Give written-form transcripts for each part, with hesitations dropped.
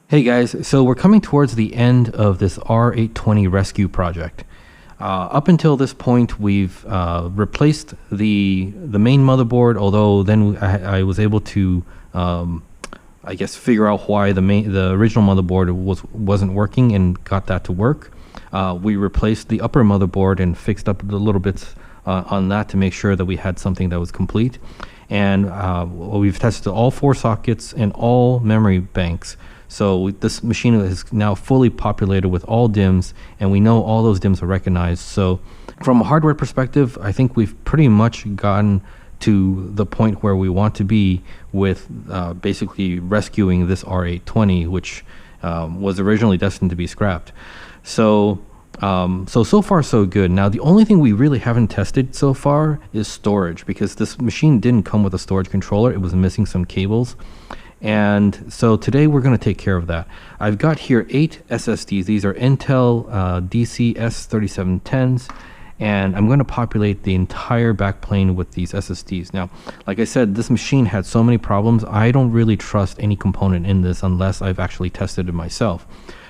Hey guys, so we're coming towards the end of this R820 rescue project. Up until this point, we've replaced the main motherboard, although then I was able to, I guess, figure out why the original motherboard wasn't working and got that to work. We replaced the upper motherboard and fixed up the little bits on that to make sure that we had something that was complete. And we've tested all 4 sockets and all memory banks. So this machine is now fully populated with all DIMMs, and we know all those DIMMs are recognized. So from a hardware perspective, I think we've pretty much gotten to the point where we want to be with basically rescuing this R820, which was originally destined to be scrapped. So far so good. Now the only thing we really haven't tested so far is storage, because this machine didn't come with a storage controller. It was missing some cables. And so today we're going to take care of that. I've got here 8 SSDs. These are Intel DC-S3710s, and I'm going to populate the entire backplane with these SSDs. Now, like I said, this machine had so many problems. I don't really trust any component in this unless I've actually tested it myself.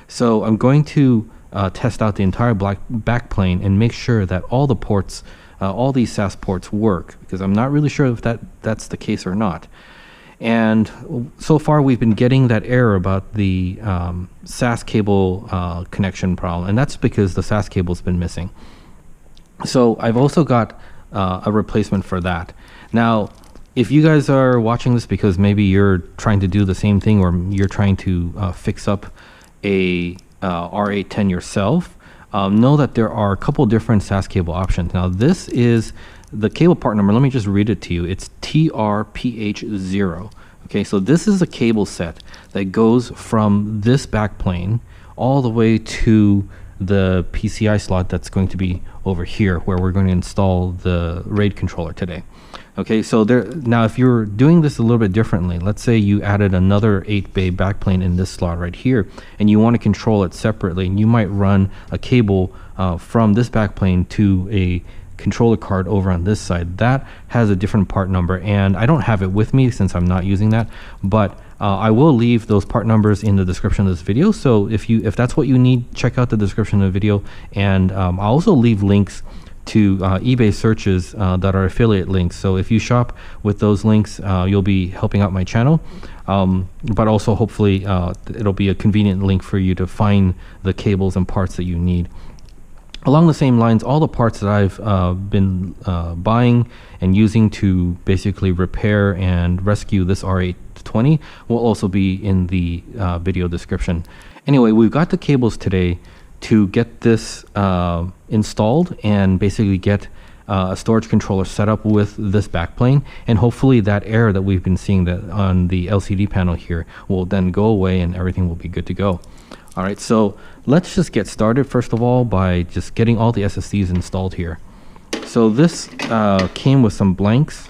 So I'm going to test out the entire backplane and make sure that all the ports, all these SAS ports work, because I'm not really sure if that's the case or not. And so far we've been getting that error about the SAS cable connection problem, and that's because the SAS cable's been missing. So I've also got a replacement for that. Now, if you guys are watching this because maybe you're trying to do the same thing, or you're trying to fix up a R810 yourself, know that there are a couple different SAS cable options. Now this is the cable part number. Let me just read it to you. It's TRPH0. Okay, so this is a cable set that goes from this backplane all the way to the PCI slot that's going to be over here, where we're going to install the RAID controller today. Okay, so now if you're doing this a little bit differently, let's say you added another 8-bay backplane in this slot right here, and you want to control it separately, and you might run a cable from this backplane to a controller card over on this side. That has a different part number, and I don't have it with me since I'm not using that, but I will leave those part numbers in the description of this video. So if that's what you need, check out the description of the video, and I'll also leave links to eBay searches that are affiliate links. So if you shop with those links, you'll be helping out my channel, but also hopefully it'll be a convenient link for you to find the cables and parts that you need. Along the same lines, all the parts that I've been buying and using to basically repair and rescue this R820 will also be in the video description. Anyway, we've got the cables today to get this installed and basically get a storage controller set up with this backplane, and hopefully that error that we've been seeing that on the LCD panel here will then go away and everything will be good to go. All right, so let's just get started first of all by just getting all the SSDs installed here. So this came with some blanks,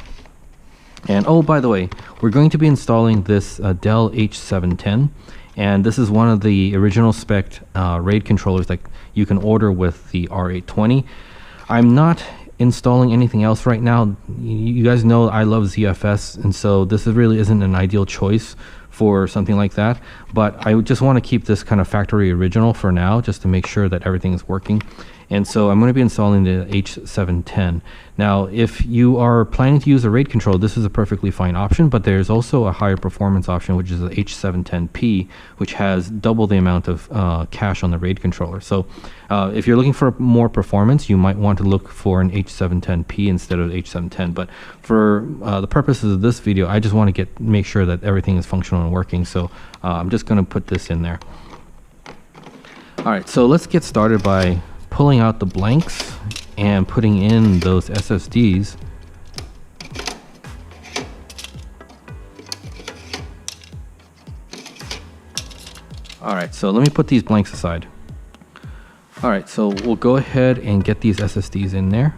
and oh, by the way, we're going to be installing this Dell H710, and this is one of the original spec RAID controllers that you can order with the R820. I'm not installing anything else right now. You guys know I love ZFS, and so this really isn't an ideal choice for something like that, but I just want to keep this kind of factory original for now, just to make sure that everything is working. And so I'm going to be installing the H710. Now, if you are planning to use a RAID control, this is a perfectly fine option, but there's also a higher performance option, which is the H710P, which has double the amount of cache on the RAID controller. So if you're looking for more performance, you might want to look for an H710P instead of H710. But for the purposes of this video, I just want to make sure that everything is functional and working. So I'm just going to put this in there. All right, so let's get started by pulling out the blanks and putting in those SSDs. All right, so let me put these blanks aside. All right, so we'll go ahead and get these SSDs in there.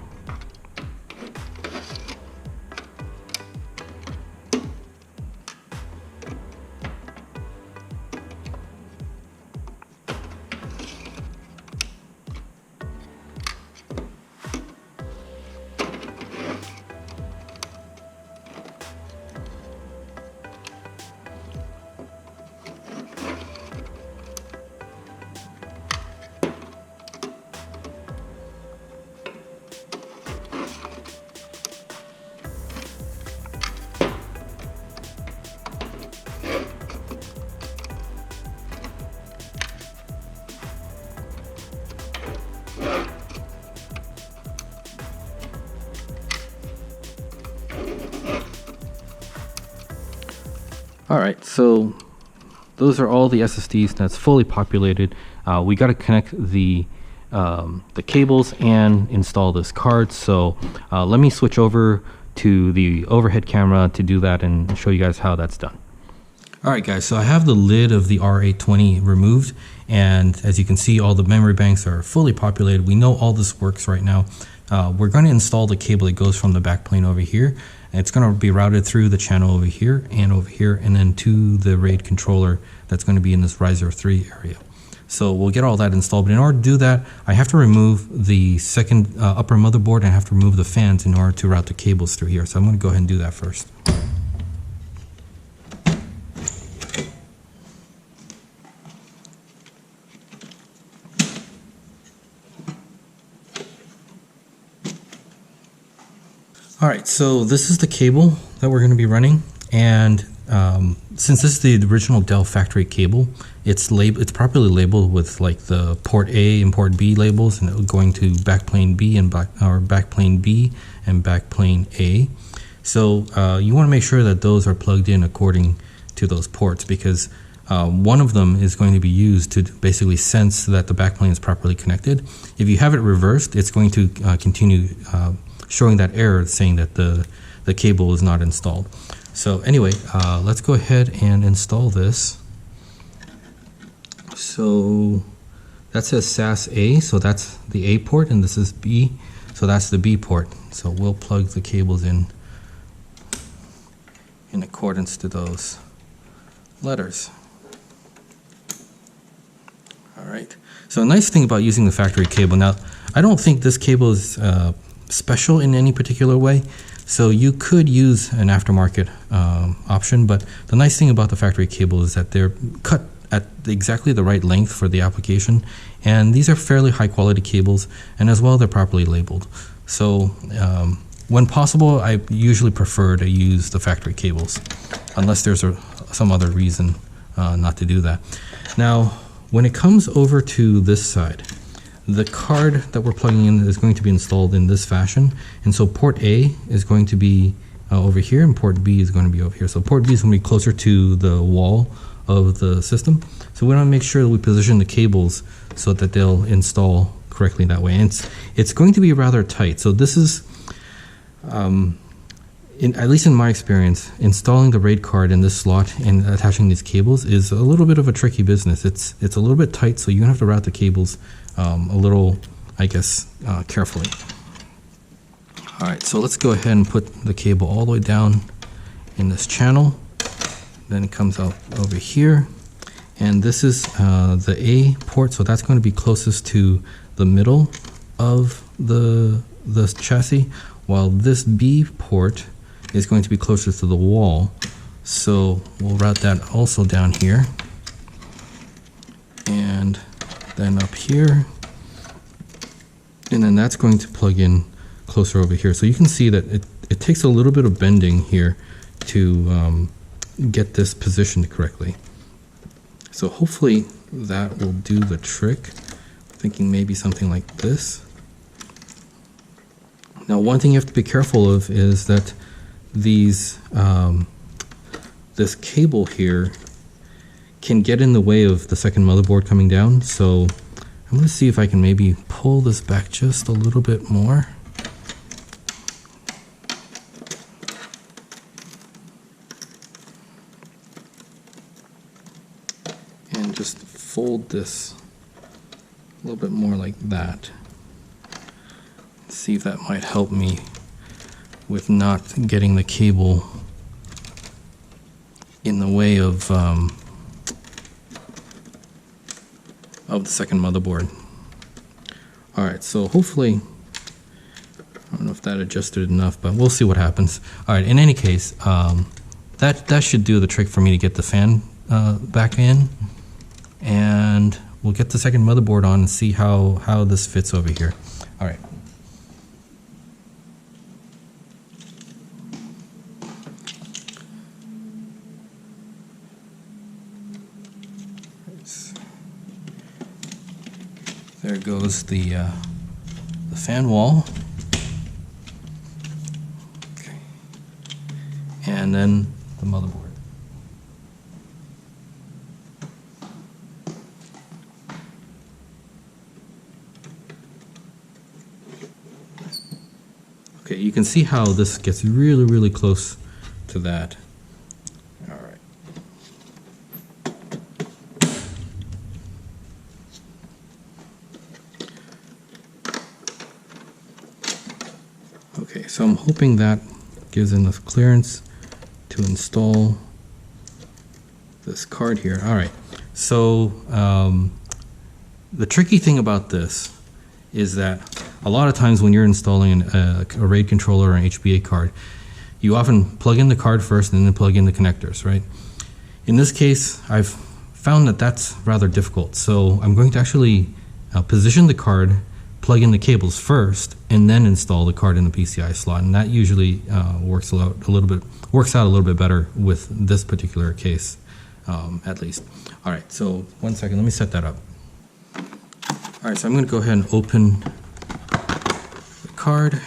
All right, so those are all the SSDs that's fully populated. We got to connect the cables and install this card. So let me switch over to the overhead camera to do that and show you guys how that's done. All right, guys, so I have the lid of the R820 removed, and as you can see, all the memory banks are fully populated. We know all this works right now. We're going to install the cable that goes from the backplane over here. And it's going to be routed through the channel over here, and then to the RAID controller that's going to be in this riser 3 area. So we'll get all that installed, but in order to do that, I have to remove the second upper motherboard, and I have to remove the fans in order to route the cables through here. So I'm going to go ahead and do that first. All right, so this is the cable that we're going to be running, and since this is the original Dell factory cable, it's properly labeled with like the port A and port B labels, and going to backplane B and backplane B and backplane A. So you want to make sure that those are plugged in according to those ports, because one of them is going to be used to basically sense that the backplane is properly connected. If you have it reversed, it's going to continue showing that error saying that the cable is not installed. So anyway, let's go ahead and install this. So that says SAS A, so that's the A port, and this is B, so that's the B port. So we'll plug the cables in accordance to those letters. All right, so a nice thing about using the factory cable, now I don't think this cable is special in any particular way, so you could use an aftermarket option, but the nice thing about the factory cable is that they're cut at exactly the right length for the application, and these are fairly high quality cables, and as well they're properly labeled. So when possible, I usually prefer to use the factory cables unless there's some other reason not to do that. Now when it comes over to this side, the card that we're plugging in is going to be installed in this fashion, and so port A is going to be over here, and port B is going to be over here. So port B is going to be closer to the wall of the system, so we want to make sure that we position the cables so that they'll install correctly that way. And it's going to be rather tight, so this is at least in my experience, installing the RAID card in this slot and attaching these cables is a little bit of a tricky business. It's a little bit tight, so you have to route the cables a little, I guess, carefully. All right, so let's go ahead and put the cable all the way down in this channel. Then it comes out over here, and this is the A port, so that's going to be closest to the middle of the chassis, while this B port is going to be closer to the wall. So we'll route that also down here, and then up here, and then that's going to plug in closer over here. So you can see that it takes a little bit of bending here to get this positioned correctly. So hopefully that will do the trick. I'm thinking maybe something like this. Now one thing you have to be careful of is that these this cable here can get in the way of the second motherboard coming down, so I'm going to see if I can maybe pull this back just a little bit more. And just fold this a little bit more like that. See if that might help me with not getting the cable in the way of the second motherboard. All right, so hopefully, I don't know if that adjusted enough, but we'll see what happens. All right, in any case, that should do the trick for me to get the fan back in, and we'll get the second motherboard on and see how this fits over here. All right. There goes the fan wall. Okay. And then the motherboard. Okay, you can see how this gets really, really close to that. All right. Okay, so I'm hoping that gives enough clearance to install this card here. All right, so the tricky thing about this is that a lot of times when you're installing a RAID controller or an HBA card, you often plug in the card first and then plug in the connectors, right? In this case, I've found that that's rather difficult. So I'm going to actually position the card, plug in the cables first, and then install the card in the PCI slot. And that usually works out a little bit better with this particular case, at least. All right, so 1 second, let me set that up. All right, so I'm going to go ahead and open the card.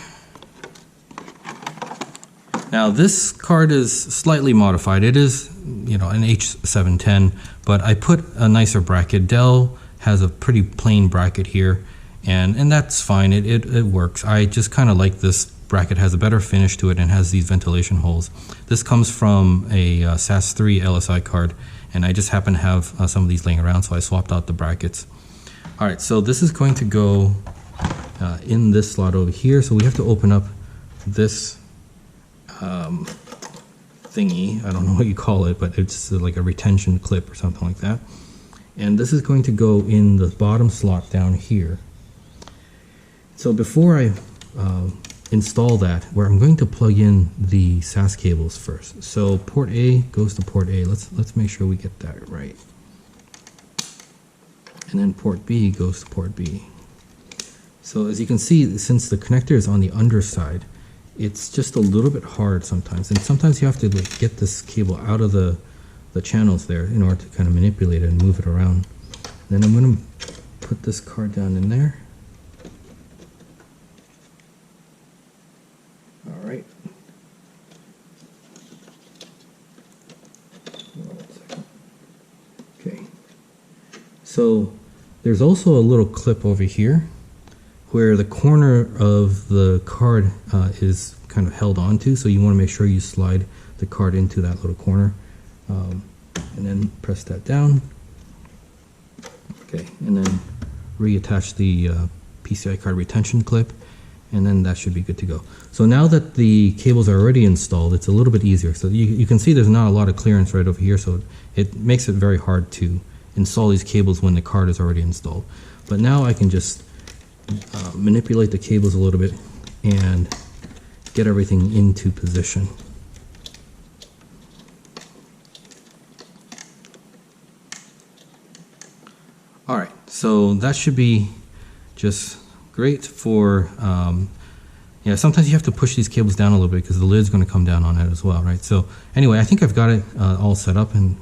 Now this card is slightly modified. It is, you know, an H710, but I put a nicer bracket. Dell has a pretty plain bracket here, and that's fine. It works. I just kind of like this bracket. Has a better finish to it and has these ventilation holes. This comes from a SAS3 LSI card, and I just happen to have some of these laying around, so I swapped out the brackets. All right, so this is going to go in this slot over here. So we have to open up this thingy. I don't know what you call it, but it's like a retention clip or something like that. And this is going to go in the bottom slot down here. So before I install that, where I'm going to plug in the SAS cables first. So port A goes to port A. Let's make sure we get that right. And then port B goes to port B. So as you can see, since the connector is on the underside, it's just a little bit hard sometimes. And sometimes you have to like get this cable out of the channels there in order to kind of manipulate it and move it around. Then I'm going to put this card down in there. All right. Okay. So there's also a little clip over here where the corner of the card is kind of held onto, so you want to make sure you slide the card into that little corner, and then press that down. Okay, and then reattach the PCI card retention clip, and then that should be good to go. So now that the cables are already installed, it's a little bit easier. So you can see there's not a lot of clearance right over here, so it makes it very hard to install these cables when the card is already installed. But now I can just manipulate the cables a little bit and get everything into position. All right, so that should be just great for, yeah, sometimes you have to push these cables down a little bit because the lid's going to come down on it as well, right? So anyway, I think I've got it all set up and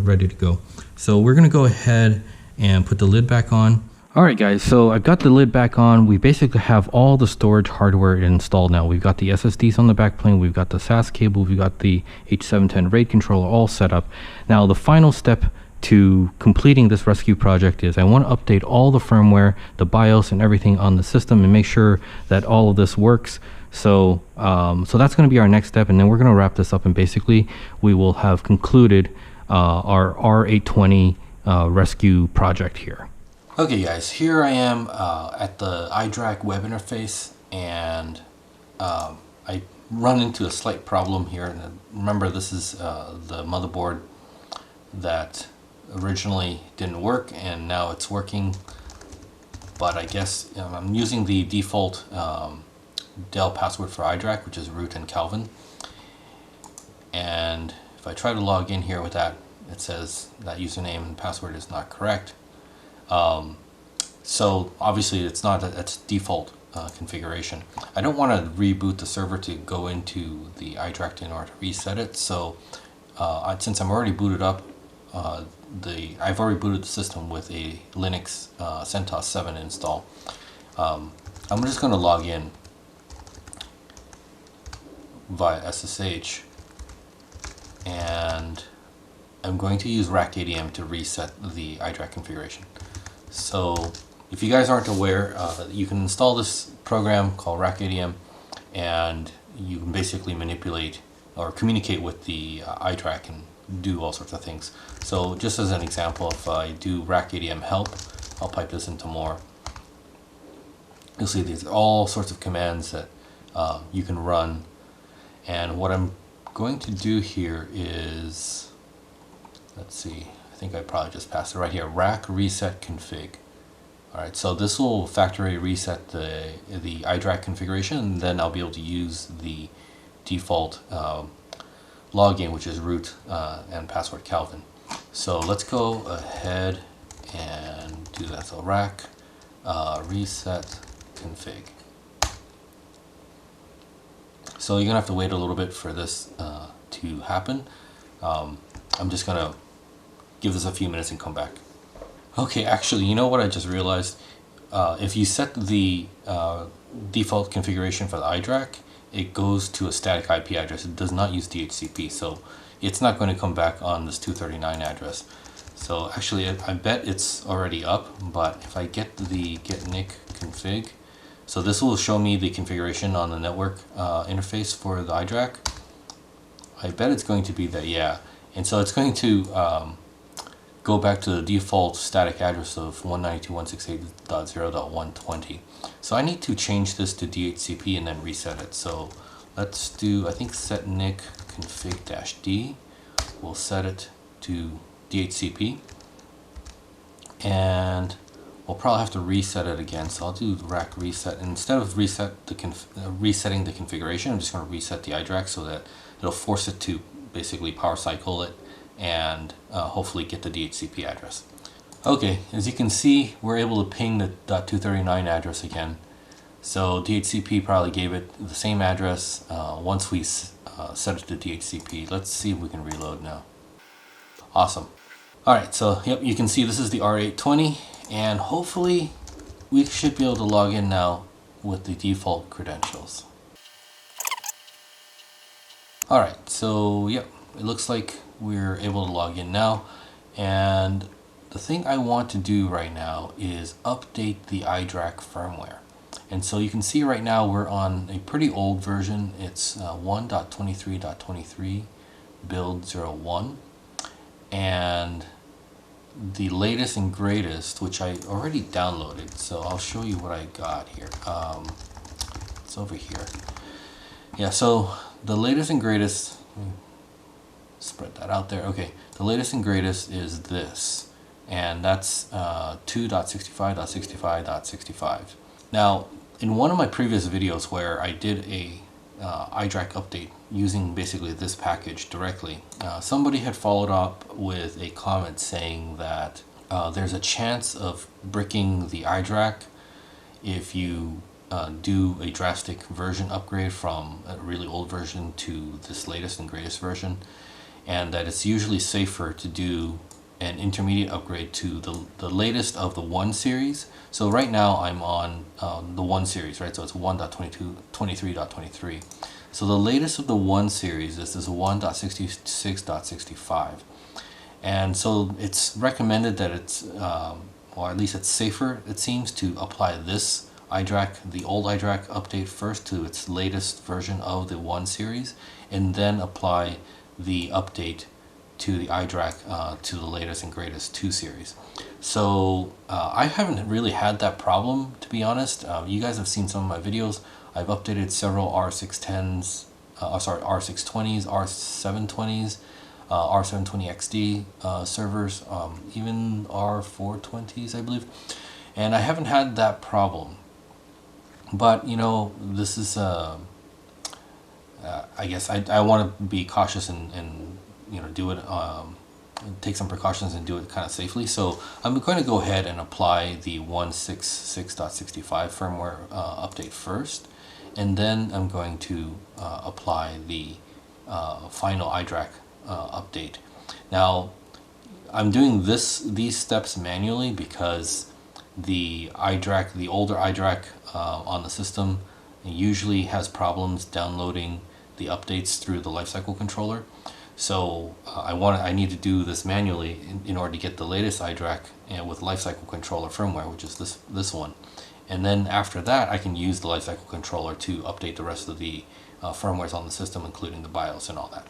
ready to go. So we're going to go ahead and put the lid back on. All right, guys, so I've got the lid back on. We basically have all the storage hardware installed now. We've got the SSDs on the backplane, we've got the SAS cable, we've got the H710 RAID controller all set up. Now, the final step to completing this rescue project is I want to update all the firmware, the BIOS, and everything on the system and make sure that all of this works. So, so that's going to be our next step, and then we're going to wrap this up, and basically we will have concluded our R820 rescue project here. Okay guys, here I am at the Idrac web interface, and I run into a slight problem here. And remember, this is the motherboard that originally didn't work and now it's working, but I guess I'm using the default Dell password for Idrac, which is root and Calvin, and if I try to log in here with that, it says that username and password is not correct. So obviously it's not its default configuration. I don't want to reboot the server to go into the Idrac in order to reset it. So since I'm already booted up, I've already booted the system with a Linux CentOS 7 install. I'm just going to log in via SSH, and I'm going to use RACADM to reset the Idrac configuration. So if you guys aren't aware, you can install this program called RACADM, and you can basically manipulate or communicate with the Idrac and do all sorts of things. So just as an example, if I do rack ADM help, I'll pipe this into more. You'll see these are all sorts of commands that you can run. And what I'm going to do here is, let's see, I think I probably just passed it right here, rack reset config. Alright, so this will factory reset the Idrac configuration, and then I'll be able to use the default login, which is root and password Calvin. So let's go ahead and do that. So rack reset config. So you're gonna have to wait a little bit for this to happen. I'm just gonna give this a few minutes and come back. Okay, actually, you know what I just realized? If you set the default configuration for the Idrac, it goes to a static IP address. It does not use DHCP, so it's not going to come back on this 239 address. So actually, I bet it's already up, but if I get the getNIC config, so this will show me the configuration on the network interface for the Idrac. I bet it's going to be that, yeah. And so it's going to go back to the default static address of 192.168.0.120. So I need to change this to DHCP and then reset it. So let's do, I think set nic config-d. We'll set it to DHCP. And we'll probably have to reset it again. So I'll do rack reset. And instead of resetting the configuration, I'm just going to reset the Idrac so that it'll force it to basically power cycle it and hopefully get the DHCP address. Okay, as you can see, we're able to ping the .239 address again. So DHCP probably gave it the same address once we set it to DHCP. Let's see if we can reload now. Awesome. Alright, so yep, you can see this is the R820, and hopefully we should be able to log in now with the default credentials. Alright, so yep, it looks like we're able to log in now, and the thing I want to do right now is update the Idrac firmware. And so you can see right now we're on a pretty old version. It's 1.23.23 build 01, and the latest and greatest, which I already downloaded, so I'll show you what I got here. It's over here. Yeah, so the latest and greatest, spread that out there. Okay, the latest and greatest is this, and that's 2.65.65.65. Now, in one of my previous videos where I did a Idrac update using basically this package directly, somebody had followed up with a comment saying that there's a chance of bricking the Idrac if you do a drastic version upgrade from a really old version to this latest and greatest version, and that it's usually safer to do an intermediate upgrade to the latest of the 1 series. So right now I'm on the 1 series, right? So it's 1.23.23. So the latest of the 1 series is this 1.66.65. And so it's recommended that it's, or at least it's safer, it seems, to apply this Idrac, the old Idrac update first to its latest version of the 1 series, and then apply the update to the Idrac to the latest and greatest 2 series. So I haven't really had that problem, to be honest. You guys have seen some of my videos. I've updated several R610s, R620s, R720s, R720XD servers, even R420s, I believe. And I haven't had that problem. But, you know, this is, I guess I want to be cautious and you know, do it, take some precautions and do it kind of safely. So I'm going to go ahead and apply the 1.66.65 firmware update first, and then I'm going to apply the final Idrac update. Now, I'm doing these steps manually because the Idrac, the older Idrac on the system, usually has problems downloading the updates through the Lifecycle Controller. So I need to do this manually in order to get the latest Idrac with Lifecycle Controller firmware, which is this one. And then after that, I can use the Lifecycle Controller to update the rest of the firmwares on the system, including the BIOS and all that.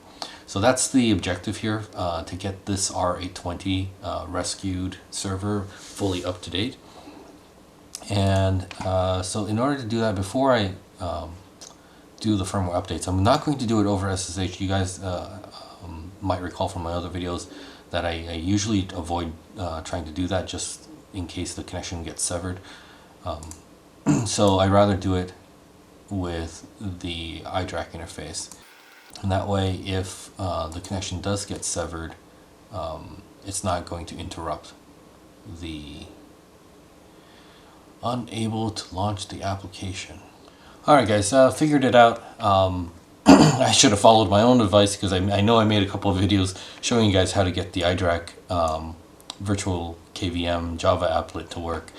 So that's the objective here, to get this R820 rescued server fully up to date. And so in order to do that, before I do the firmware updates, I'm not going to do it over SSH. You guys might recall from my other videos that I usually avoid trying to do that just in case the connection gets severed. So I'd rather do it with the Idrac interface. And that way, if the connection does get severed, it's not going to interrupt the unable to launch the application. Alright guys, figured it out. I should have followed my own advice because I know I made a couple of videos showing you guys how to get the Idrac virtual KVM Java applet to work.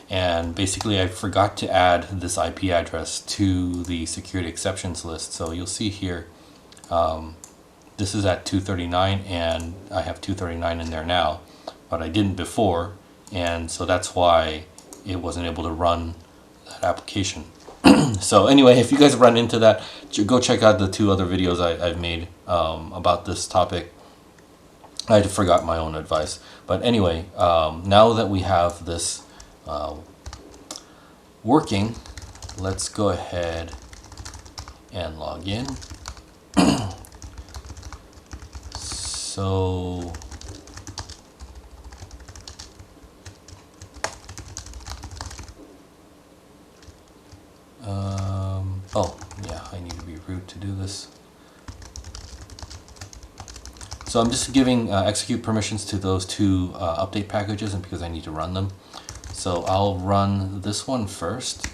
And basically I forgot to add this IP address to the security exceptions list. So you'll see here, this is at 239 and I have 239 in there now, but I didn't before, and so that's why it wasn't able to run that application. So anyway, if you guys run into that, go check out the 2 other videos I've made about this topic. I forgot my own advice. But anyway, now that we have this working, let's go ahead and log in. So oh yeah, I need to be root to do this. So I'm just giving execute permissions to those 2 update packages, and because I need to run them. So I'll run this one first.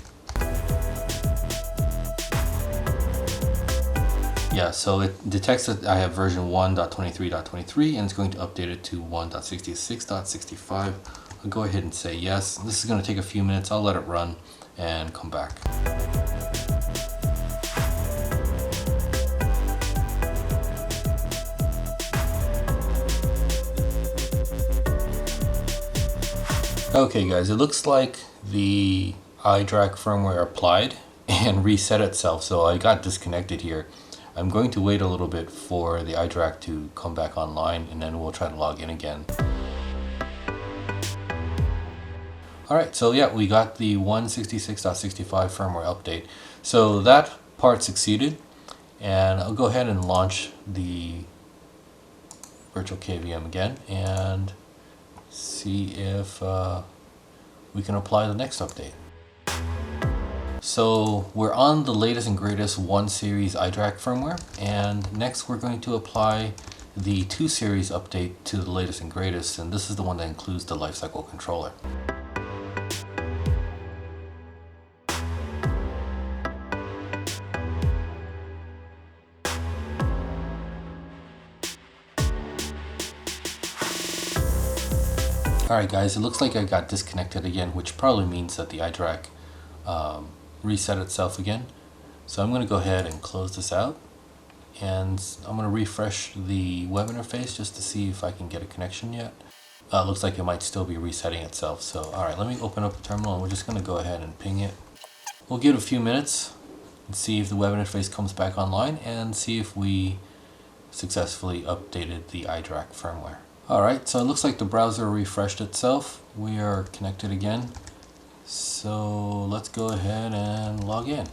Yeah, so it detects that I have version 1.23.23 and it's going to update it to 1.66.65. I'll go ahead and say yes. This is going to take a few minutes. I'll let it run and come back. Okay guys, it looks like the Idrac firmware applied and reset itself, so I got disconnected here. I'm going to wait a little bit for the Idrac to come back online and then we'll try to log in again. Alright, so yeah, we got the 166.65 firmware update. So that part succeeded, and I'll go ahead and launch the virtual KVM again and see if we can apply the next update. So we're on the latest and greatest 1 series Idrac firmware, and next we're going to apply the 2 series update to the latest and greatest, and this is the one that includes the Lifecycle Controller. Alright guys, it looks like I got disconnected again, which probably means that the Idrac reset itself again. So I'm going to go ahead and close this out, and I'm going to refresh the web interface just to see if I can get a connection yet. Looks like it might still be resetting itself. So alright, let me open up the terminal and we're just going to go ahead and ping it. We'll give it a few minutes and see if the web interface comes back online and see if we successfully updated the Idrac firmware. Alright, so it looks like the browser refreshed itself. We are connected again. So let's go ahead and log in.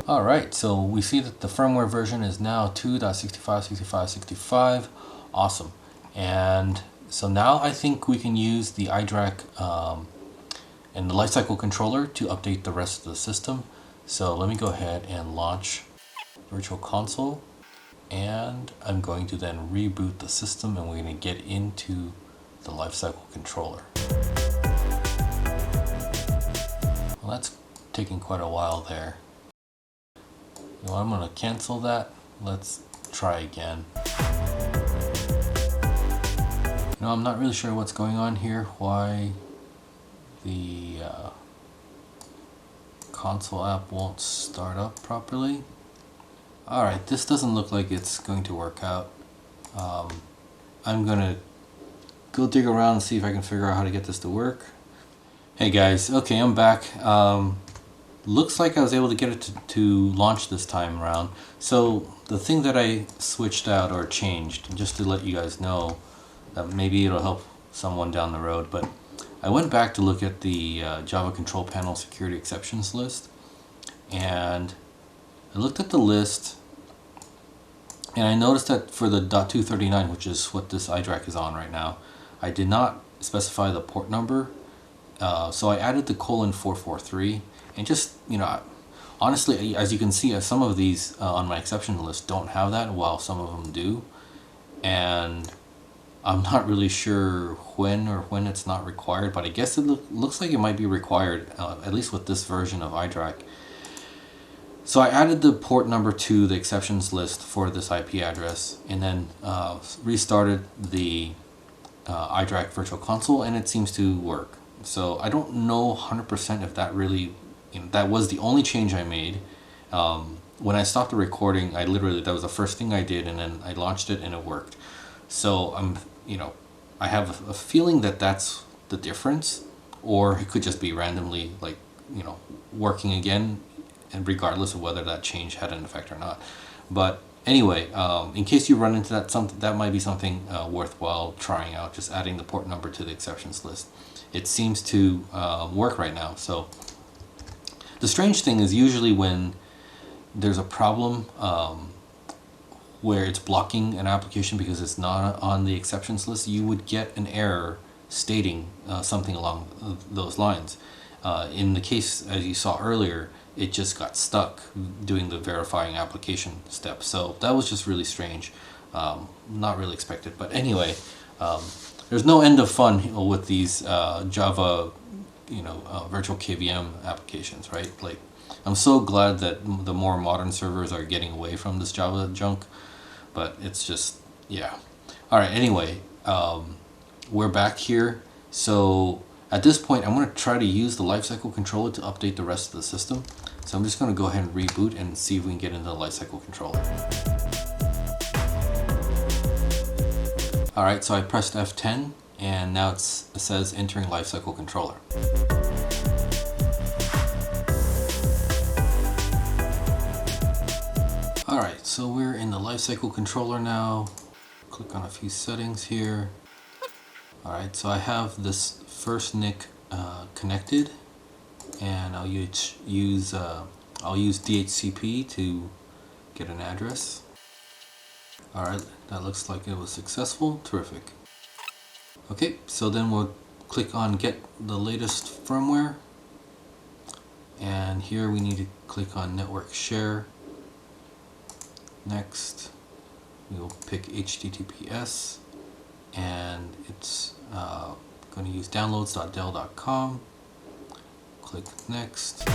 Alright, so we see that the firmware version is now 2.65.65.65. Awesome. And so now I think we can use the Idrac and the Lifecycle Controller to update the rest of the system. So let me go ahead and launch Virtual Console. And I'm going to then reboot the system and we're going to get into the Lifecycle Controller. Well, that's taking quite a while there. You know, I'm going to cancel that. Let's try again. You know, I'm not really sure what's going on here, why the console app won't start up properly. Alright, this doesn't look like it's going to work out. I'm going to go dig around and see if I can figure out how to get this to work. Hey guys, okay, I'm back. Looks like I was able to get it to launch this time around. So the thing that I switched out or changed, just to let you guys know that maybe it'll help someone down the road, but I went back to look at the Java control panel security exceptions list, and I looked at the list and I noticed that for the .239, which is what this Idrac is on right now, I did not specify the port number. So I added the :443, and just, honestly, as you can see, some of these on my exception list don't have that, while some of them do. And I'm not really sure when it's not required, but I guess it looks like it might be required, at least with this version of Idrac. So I added the port number to the exceptions list for this IP address, and then restarted the Idrac Virtual Console, and it seems to work. So I don't know 100% if that really, that was the only change I made. When I stopped the recording, that was the first thing I did, and then I launched it and it worked. So I have a feeling that that's the difference, or it could just be randomly working again, and regardless of whether that change had an effect or not. But anyway, in case you run into that might be something worthwhile trying out, just adding the port number to the exceptions list. It seems to work right now. So the strange thing is, usually when there's a problem where it's blocking an application because it's not on the exceptions list, you would get an error stating something along those lines. In the case, as you saw earlier, it just got stuck doing the verifying application step. So that was just really strange. Not really expected. But anyway, there's no end of fun with these Java, virtual KVM applications, right? Like, I'm so glad that the more modern servers are getting away from this Java junk, but it's just, yeah. All right, anyway, we're back here. So at this point, I'm going to try to use the Lifecycle Controller to update the rest of the system. So I'm just going to go ahead and reboot and see if we can get into the Lifecycle Controller. Alright, so I pressed F10, and now it says entering Lifecycle Controller. Alright, so we're in the Lifecycle Controller now. Click on a few settings here. Alright, so I have this first NIC connected, and I'll use DHCP to get an address. Alright, that looks like it was successful. Terrific. Okay, so then we'll click on get the latest firmware, and here we need to click on network share. Next, we'll pick HTTPS, and it's going to use downloads.dell.com. Click next.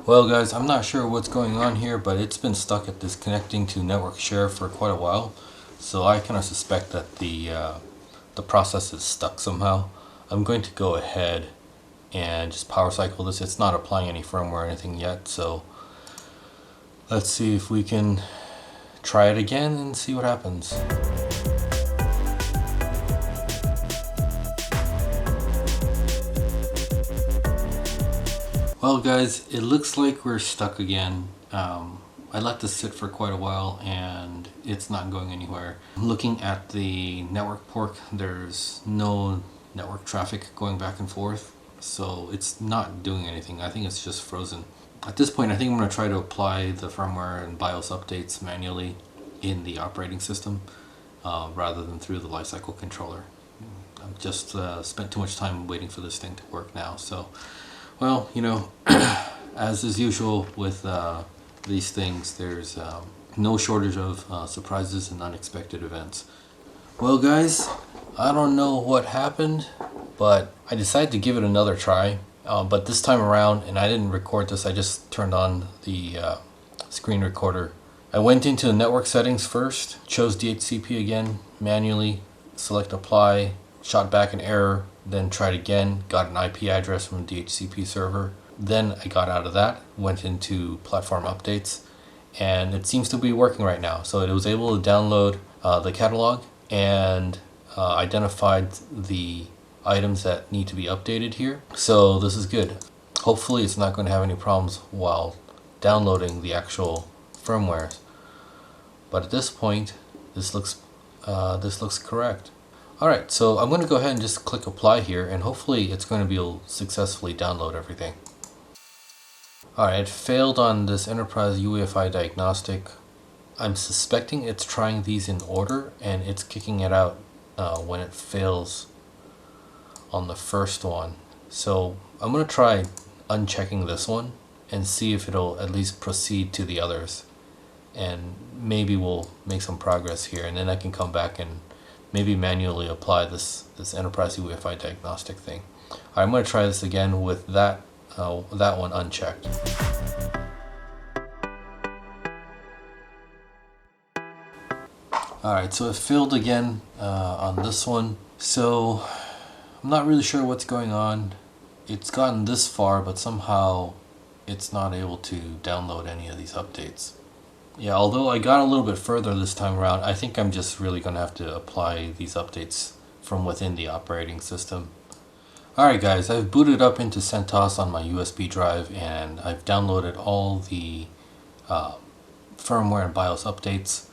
Well guys, I'm not sure what's going on here, but it's been stuck at this connecting to network share for quite a while. So I kind of suspect that the process is stuck somehow. I'm going to go ahead and just power cycle this. It's not applying any firmware or anything yet, so let's see if we can try it again and see what happens. Well guys, it looks like we're stuck again. I let this sit for quite a while and it's not going anywhere. Looking at the network port, there's no network traffic going back and forth, so it's not doing anything. I think it's just frozen. At this point, I think I'm going to try to apply the firmware and BIOS updates manually in the operating system rather than through the Lifecycle Controller. I've just spent too much time waiting for this thing to work now, so well, as is usual with these things, there's no shortage of surprises and unexpected events. Well guys, I don't know what happened, but I decided to give it another try. But this time around, and I didn't record this, I just turned on the screen recorder. I went into the network settings first, chose DHCP again, manually, select apply, shot back an error, then tried again, got an IP address from a DHCP server. Then I got out of that, went into platform updates, and it seems to be working right now. So it was able to download the catalog and identified the items that need to be updated here. So this is good. Hopefully it's not going to have any problems while downloading the actual firmwares. But at this point, this looks correct. Alright, so I'm going to go ahead and just click apply here, and hopefully it's going to be able to successfully download everything. Alright, it failed on this enterprise UEFI diagnostic. I'm suspecting it's trying these in order and it's kicking it out when it fails on the first one. So I'm going to try unchecking this one and see if it'll at least proceed to the others. And maybe we'll make some progress here, and then I can come back and maybe manually apply this enterprise UEFI diagnostic thing. Alright, I'm going to try this again with that one unchecked. Alright, so it failed again on this one. So I'm not really sure what's going on. It's gotten this far, but somehow it's not able to download any of these updates. Yeah, although I got a little bit further this time around, I think I'm just really going to have to apply these updates from within the operating system. Alright guys, I've booted up into CentOS on my USB drive, and I've downloaded all the firmware and BIOS updates.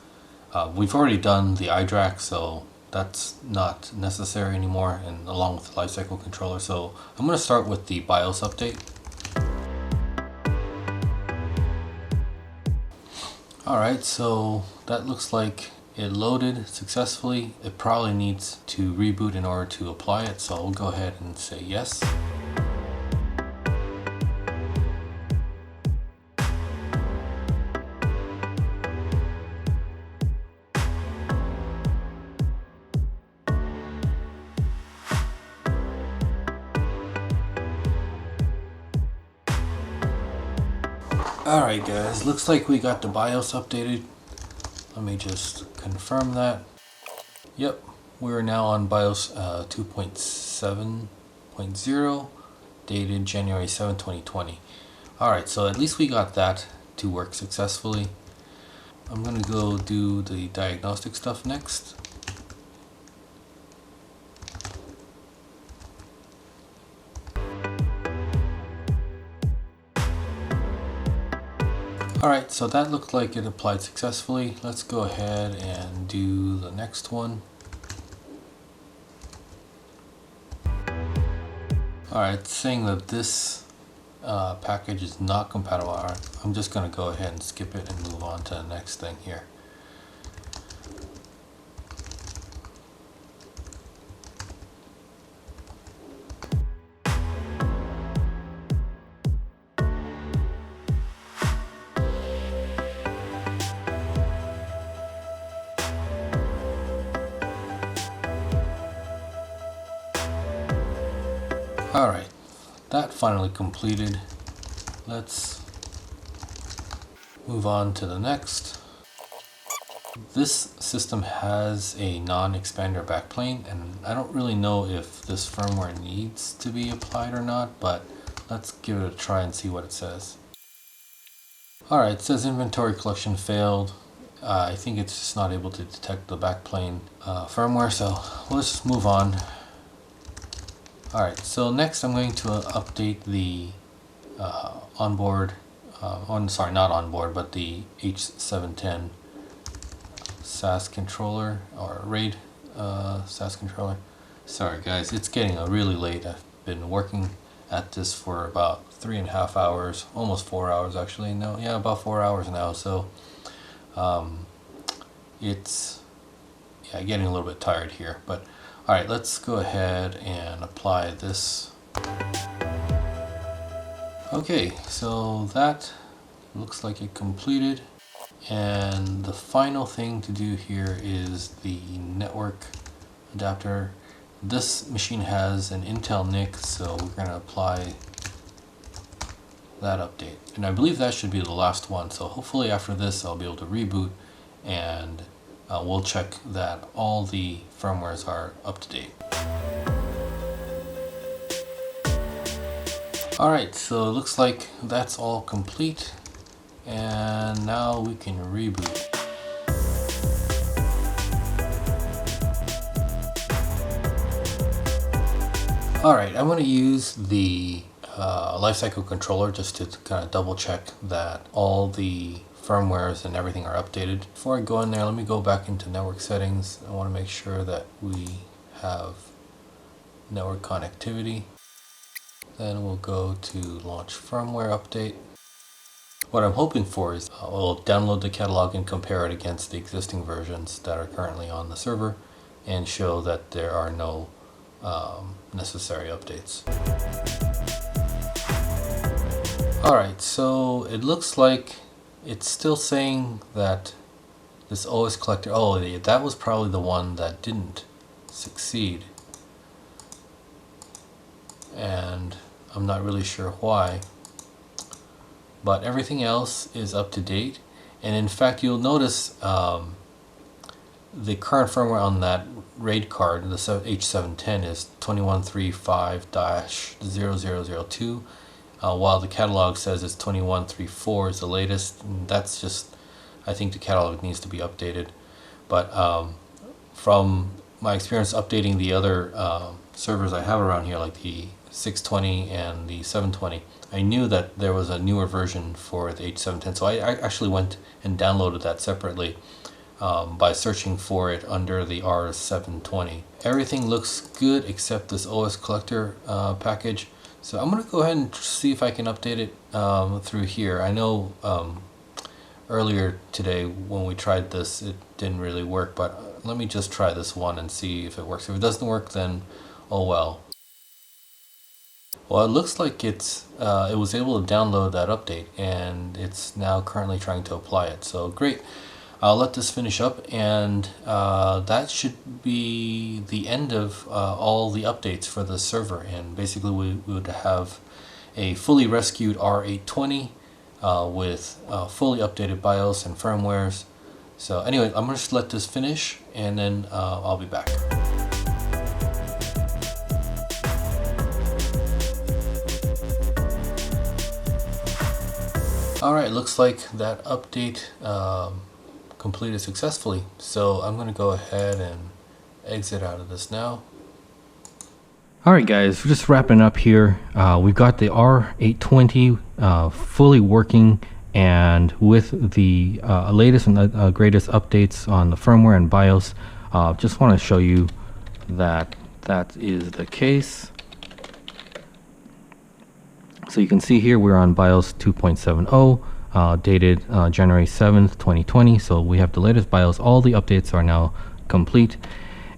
We've already done the Idrac, so that's not necessary anymore, and along with the Lifecycle Controller. So I'm going to start with the BIOS update. Alright, so that looks like it loaded successfully. It probably needs to reboot in order to apply it, so I'll go ahead and say yes. Alright guys, looks like we got the BIOS updated. Let me just confirm that. Yep, we're now on BIOS 2.7.0, dated January 7, 2020. Alright, so at least we got that to work successfully. I'm going to go do the diagnostic stuff next. Alright, so that looked like it applied successfully. Let's go ahead and do the next one. Alright, it's saying that this package is not compatible. Alright, I'm just going to go ahead and skip it and move on to the next thing here. Alright, that finally completed. Let's move on to the next. This system has a non-expander backplane, and I don't really know if this firmware needs to be applied or not, but let's give it a try and see what it says. Alright, it says inventory collection failed. I think it's just not able to detect the backplane firmware, so let's just move on. Alright, so next I'm going to update the onboard, sorry, not onboard, but the H710 SAS controller, or RAID SAS controller. Sorry guys, it's getting really late. I've been working at this for about 3.5 hours, almost 4 hours actually. No, yeah, about 4 hours now, so it's getting a little bit tired here, but alright, let's go ahead and apply this. Okay, so that looks like it completed, and the final thing to do here is the network adapter. This machine has an Intel NIC, so we're going to apply that update, and I believe that should be the last one. So hopefully after this I'll be able to reboot, and we'll check that all the firmwares are up to date. Alright, so it looks like that's all complete, And now we can reboot. Alright, I'm going to use the Lifecycle Controller just to kind of double check that all the firmwares and everything are updated. Before I go in there, let me go back into network settings. I want to make sure that we have network connectivity. Then we'll go to launch firmware update. What I'm hoping for is we'll download the catalog and compare it against the existing versions that are currently on the server and show that there are no necessary updates. Alright, so it looks like it's still saying that this OS collector, oh, that was probably the one that didn't succeed. And I'm not really sure why. But everything else is up to date. And in fact, you'll notice the current firmware on that RAID card, the H710, is 2135-0002, while the catalog says it's 2134 is the latest. And that's just, I think the catalog needs to be updated. But from my experience updating the other servers I have around here, like the 620 and the 720, I knew that there was a newer version for the H710, so I actually went and downloaded that separately by searching for it under the R720. Everything looks good except this OS collector package, so I'm going to go ahead and see if I can update it through here. I know earlier today when we tried this it didn't really work, but let me just try this one and see if it works. If it doesn't work, then oh well. Well, it looks like it was able to download that update, and it's now currently trying to apply it. So great. I'll let this finish up, and that should be the end of all the updates for the server. And basically we would have a fully rescued R820 with fully updated BIOS and firmwares. So anyway, I'm going to just let this finish, and then I'll be back. Alright, looks like that update completed successfully. So I'm going to go ahead and exit out of this now. Alright guys, we're just wrapping up here. We've got the R820 fully working, and with the latest and greatest updates on the firmware and BIOS. Just want to show you that that is the case. So you can see here we're on BIOS 2.70, dated January 7th, 2020. So we have the latest BIOS. All the updates are now complete.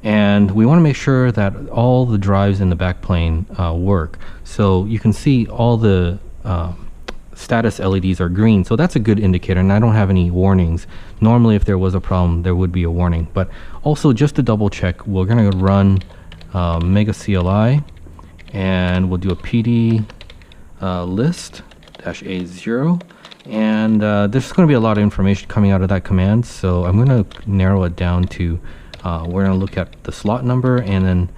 And we want to make sure that all the drives in the backplane work. So you can see all the status LEDs are green. So that's a good indicator, and I don't have any warnings. Normally if there was a problem, there would be a warning. But also just to double check, we're going to run Mega CLI, and we'll do a PD list -A0, and there's going to be a lot of information coming out of that command, so I'm going to narrow it down to we're going to look at the slot number and then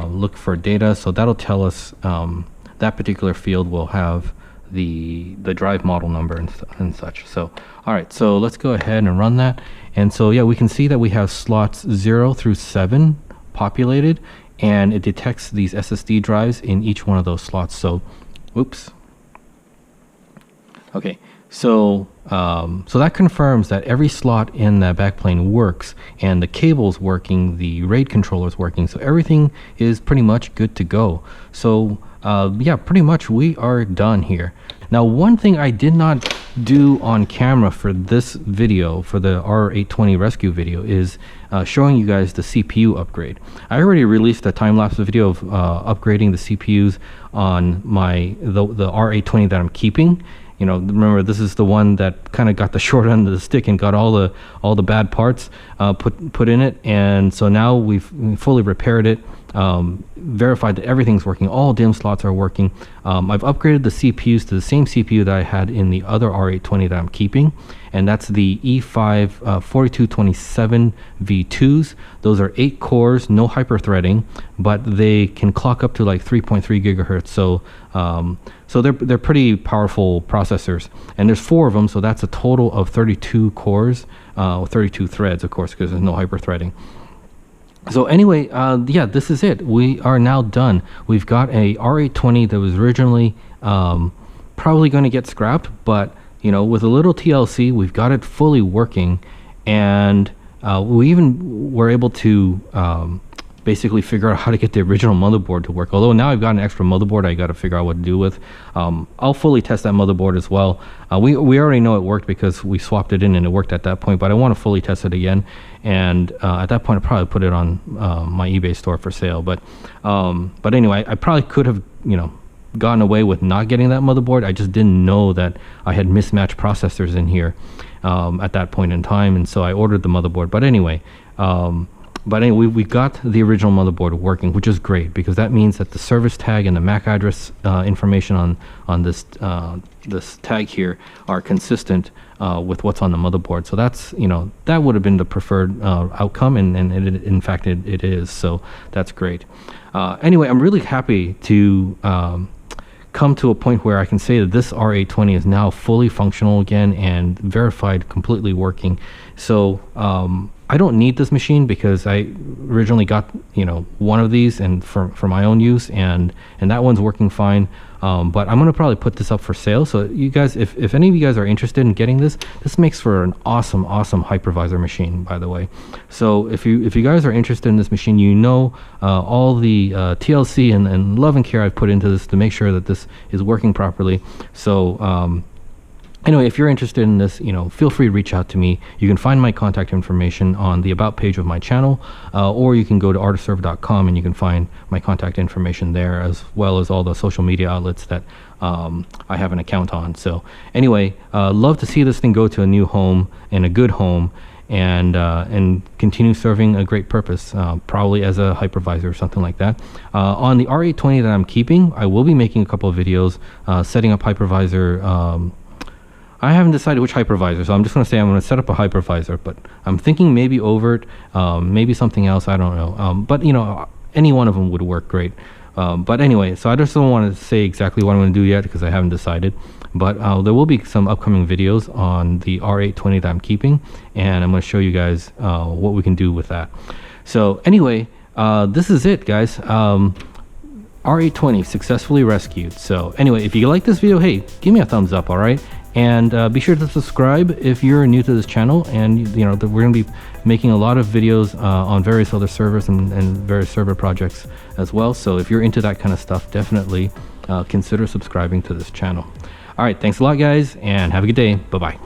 look for data. So that'll tell us that particular field will have the drive model number and such. So all right, so let's go ahead and run that. And so yeah, we can see that we have slots 0 through 7 populated, and it detects these SSD drives in each one of those slots. So oops. Okay, so so that confirms that every slot in that backplane works, and the cable's working, the RAID controller's working, so everything is pretty much good to go. So yeah, pretty much we are done here. Now, one thing I did not do on camera for this video, for the R820 rescue video, is showing you guys the CPU upgrade. I already released a time-lapse video of upgrading the CPUs on the R820 that I'm keeping. You know, remember, this is the one that kind of got the short end of the stick and got all the bad parts put in it. And so now we've fully repaired it, verified that everything's working, all DIMM slots are working. I've upgraded the CPUs to the same CPU that I had in the other R820 that I'm keeping, and that's the E5 4227 V2s. Those are 8 cores, no hyper-threading, but they can clock up to like 3.3 gigahertz. So so they're pretty powerful processors, and there's 4 of them, so that's that's a total of 32 cores, 32 threads, of course, because there's no hyper-threading. So anyway, yeah, this is it. We are now done. We've got a R820 that was originally probably going to get scrapped, but you know, with a little TLC, we've got it fully working, and we even were able to basically figure out how to get the original motherboard to work. Although now I've got an extra motherboard I got to figure out what to do with. I'll fully test that motherboard as well. We already know it worked because we swapped it in and it worked at that point, but I want to fully test it again. And at that point, I'll probably put it on my eBay store for sale. But anyway, I probably could have, you know, gotten away with not getting that motherboard. I just didn't know that I had mismatched processors in here at that point in time, and so I ordered the motherboard. But anyway, we got the original motherboard working, which is great because that means that the service tag and the MAC address information on this this tag here are consistent with what's on the motherboard. So that's, you know, that would have been the preferred outcome, and in fact it is. So that's great. Anyway, I'm really happy to come to a point where I can say that this R820 is now fully functional again and verified completely working. So I don't need this machine because I originally got, you know, one of these and for my own use, and that one's working fine. But I'm gonna probably put this up for sale. So you guys, if any of you guys are interested in getting this makes for an awesome hypervisor machine, by the way. So if you guys are interested in this machine, you know all the TLC and love and care I've put into this to make sure that this is working properly. So anyway, if you're interested in this, you know, feel free to reach out to me. You can find my contact information on the About page of my channel, or you can go to artiserve.com and you can find my contact information there, as well as all the social media outlets that I have an account on. So anyway, love to see this thing go to a new home and a good home, and continue serving a great purpose, probably as a hypervisor or something like that. On the R820 that I'm keeping, I will be making a couple of videos setting up hypervisor. I haven't decided which hypervisor, so I'm just going to say I'm going to set up a hypervisor, but I'm thinking maybe Overt, maybe something else, I don't know. But, you know, any one of them would work great. But anyway, so I just don't want to say exactly what I'm going to do yet because I haven't decided. But there will be some upcoming videos on the R820 that I'm keeping, and I'm going to show you guys what we can do with that. So anyway, this is it, guys. R820 successfully rescued. So anyway, if you like this video, hey, give me a thumbs up, all right? And be sure to subscribe if you're new to this channel. And you know, we're going to be making a lot of videos on various other servers and various server projects as well. So if you're into that kind of stuff, definitely consider subscribing to this channel. All right, thanks a lot, guys, and have a good day. Bye-bye.